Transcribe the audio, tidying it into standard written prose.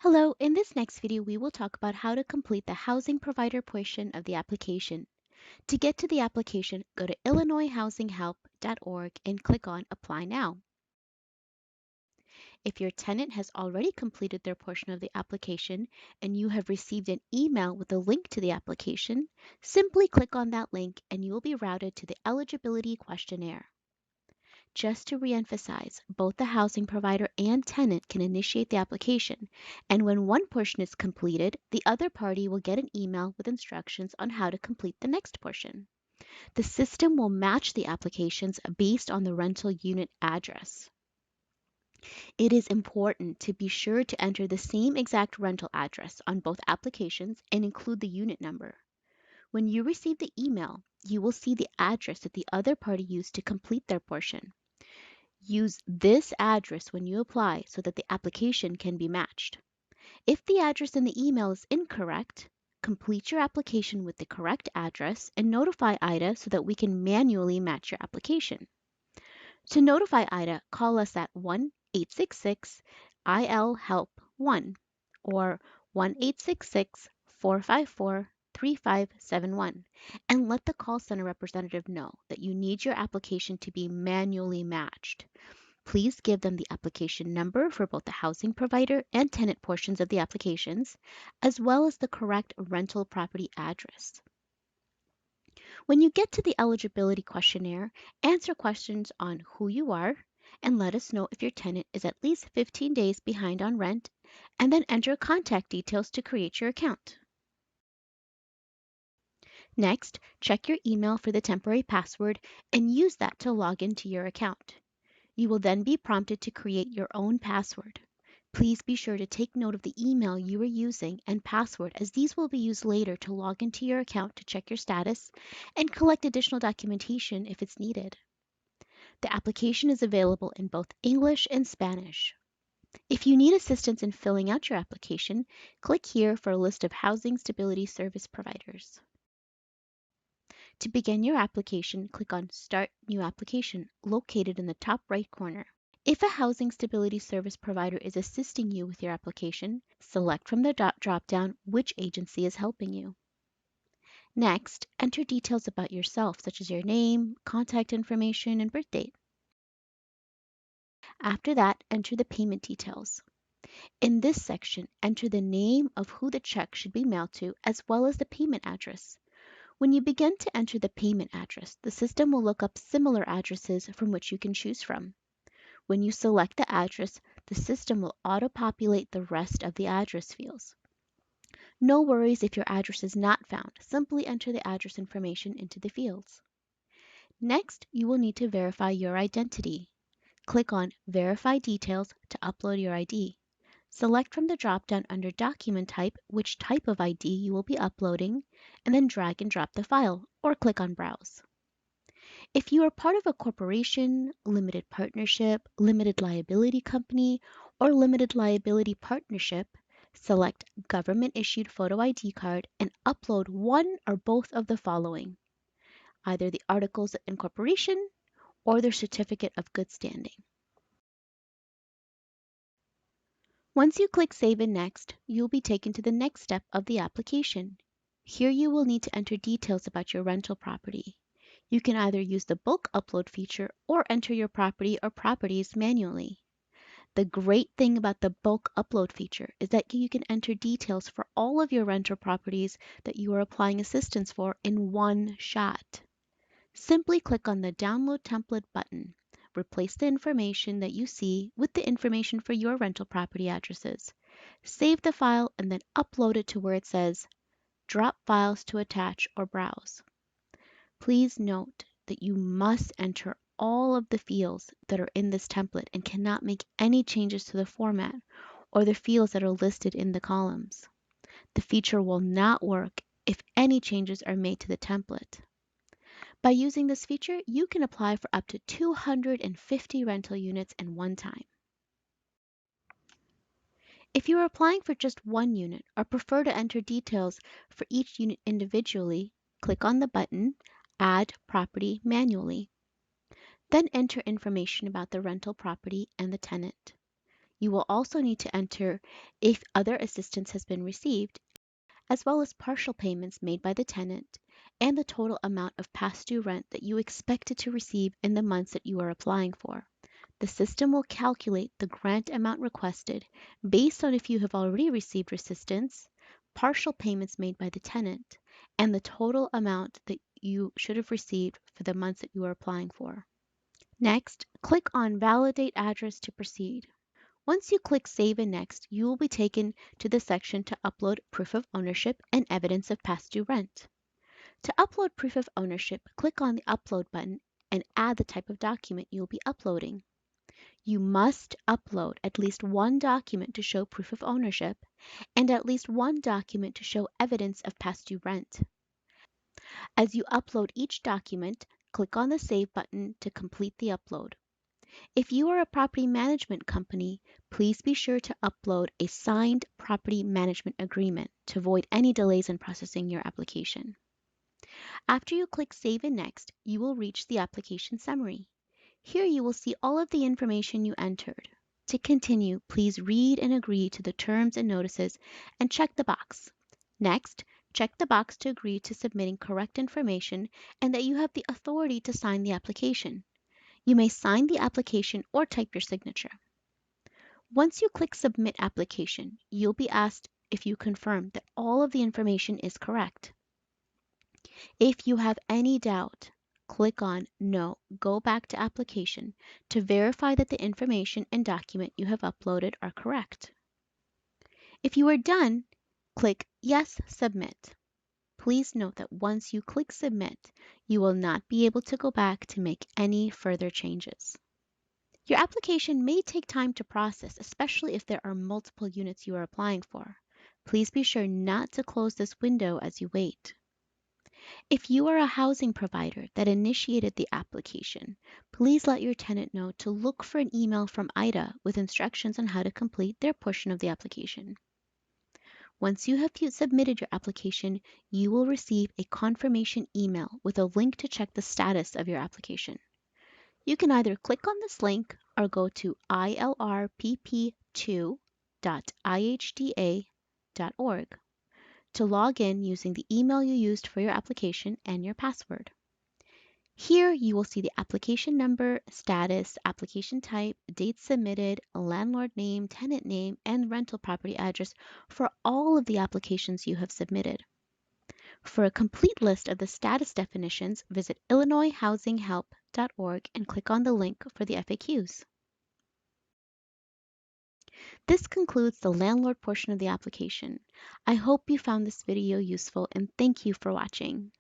Hello, in this next video, we will talk about how to complete the housing provider portion of the application. To get to the application, go to illinoishousinghelp.org and click on Apply Now. If your tenant has already completed their portion of the application and you have received an email with a link to the application, simply click on that link and you will be routed to the eligibility questionnaire. Just to reemphasize, both the housing provider and tenant can initiate the application, and when one portion is completed, the other party will get an email with instructions on how to complete the next portion. The system will match the applications based on the rental unit address. It is important to be sure to enter the same exact rental address on both applications and include the unit number. When you receive the email, you will see the address that the other party used to complete their portion. Use this address when you apply so that the application can be matched. If the address in the email is incorrect, complete your application with the correct address and notify IDA so that we can manually match your application. To notify IDA, call us at 1-866-IL-HELP-1 or 1-866-454-3571 and let the call center representative know that you need your application to be manually matched. Please give them the application number for both the housing provider and tenant portions of the applications, as well as the correct rental property address. When you get to the eligibility questionnaire, answer questions on who you are and let us know if your tenant is at least 15 days behind on rent, and then enter contact details to create your account. Next, check your email for the temporary password and use that to log into your account. You will then be prompted to create your own password. Please be sure to take note of the email you are using and password, as these will be used later to log into your account to check your status and collect additional documentation if it's needed. The application is available in both English and Spanish. If you need assistance in filling out your application, click here for a list of housing stability service providers. To begin your application, click on Start New Application, located in the top right corner. If a housing stability service provider is assisting you with your application, select from the drop-down which agency is helping you. Next, enter details about yourself, such as your name, contact information, and birth date. After that, enter the payment details. In this section, enter the name of who the check should be mailed to, as well as the payment address. When you begin to enter the payment address, the system will look up similar addresses from which you can choose from. When you select the address, the system will auto-populate the rest of the address fields. No worries if your address is not found. Simply enter the address information into the fields. Next, you will need to verify your identity. Click on Verify Details to upload your ID. Select from the drop-down under Document Type which type of ID you will be uploading, and then drag and drop the file, or click on Browse. If you are part of a corporation, limited partnership, limited liability company, or limited liability partnership, select Government Issued Photo ID Card and upload one or both of the following: either the Articles of Incorporation or their Certificate of Good Standing. Once you click Save and Next, you'll be taken to the next step of the application. Here you will need to enter details about your rental property. You can either use the bulk upload feature or enter your property or properties manually. The great thing about the bulk upload feature is that you can enter details for all of your rental properties that you are applying assistance for in one shot. Simply click on the Download Template button. Replace the information that you see with the information for your rental property addresses. Save the file and then upload it to where it says Drop Files to Attach or Browse. Please note that you must enter all of the fields that are in this template and cannot make any changes to the format or the fields that are listed in the columns. The feature will not work if any changes are made to the template. By using this feature, you can apply for up to 250 rental units in one time. If you are applying for just one unit or prefer to enter details for each unit individually, click on the button Add Property Manually. Then enter information about the rental property and the tenant. You will also need to enter if other assistance has been received, as well as partial payments made by the tenant and the total amount of past due rent that you expected to receive in the months that you are applying for. The system will calculate the grant amount requested based on if you have already received assistance, partial payments made by the tenant, and the total amount that you should have received for the months that you are applying for. Next, click on Validate Address to proceed. Once you click Save and Next, you will be taken to the section to upload proof of ownership and evidence of past due rent. To upload proof of ownership, click on the Upload button and add the type of document you will be uploading. You must upload at least one document to show proof of ownership and at least one document to show evidence of past due rent. As you upload each document, click on the Save button to complete the upload. If you are a property management company, please be sure to upload a signed property management agreement to avoid any delays in processing your application. After you click Save and Next, you will reach the application summary. Here you will see all of the information you entered. To continue, please read and agree to the terms and notices and check the box. Next, check the box to agree to submitting correct information and that you have the authority to sign the application. You may sign the application or type your signature. Once you click Submit Application, you'll be asked if you confirm that all of the information is correct. If you have any doubt, click on No, Go Back to Application to verify that the information and document you have uploaded are correct. If you are done, click Yes, Submit. Please note that once you click Submit, you will not be able to go back to make any further changes. Your application may take time to process, especially if there are multiple units you are applying for. Please be sure not to close this window as you wait. If you are a housing provider that initiated the application, please let your tenant know to look for an email from IDA with instructions on how to complete their portion of the application. Once you have submitted your application, you will receive a confirmation email with a link to check the status of your application. You can either click on this link or go to ilrpp2.ihda.org to log in using the email you used for your application and your password. Here you will see the application number, status, application type, date submitted, landlord name, tenant name, and rental property address for all of the applications you have submitted. For a complete list of the status definitions, visit illinoishousinghelp.org and click on the link for the FAQs. This concludes the landlord portion of the application. I hope you found this video useful and thank you for watching.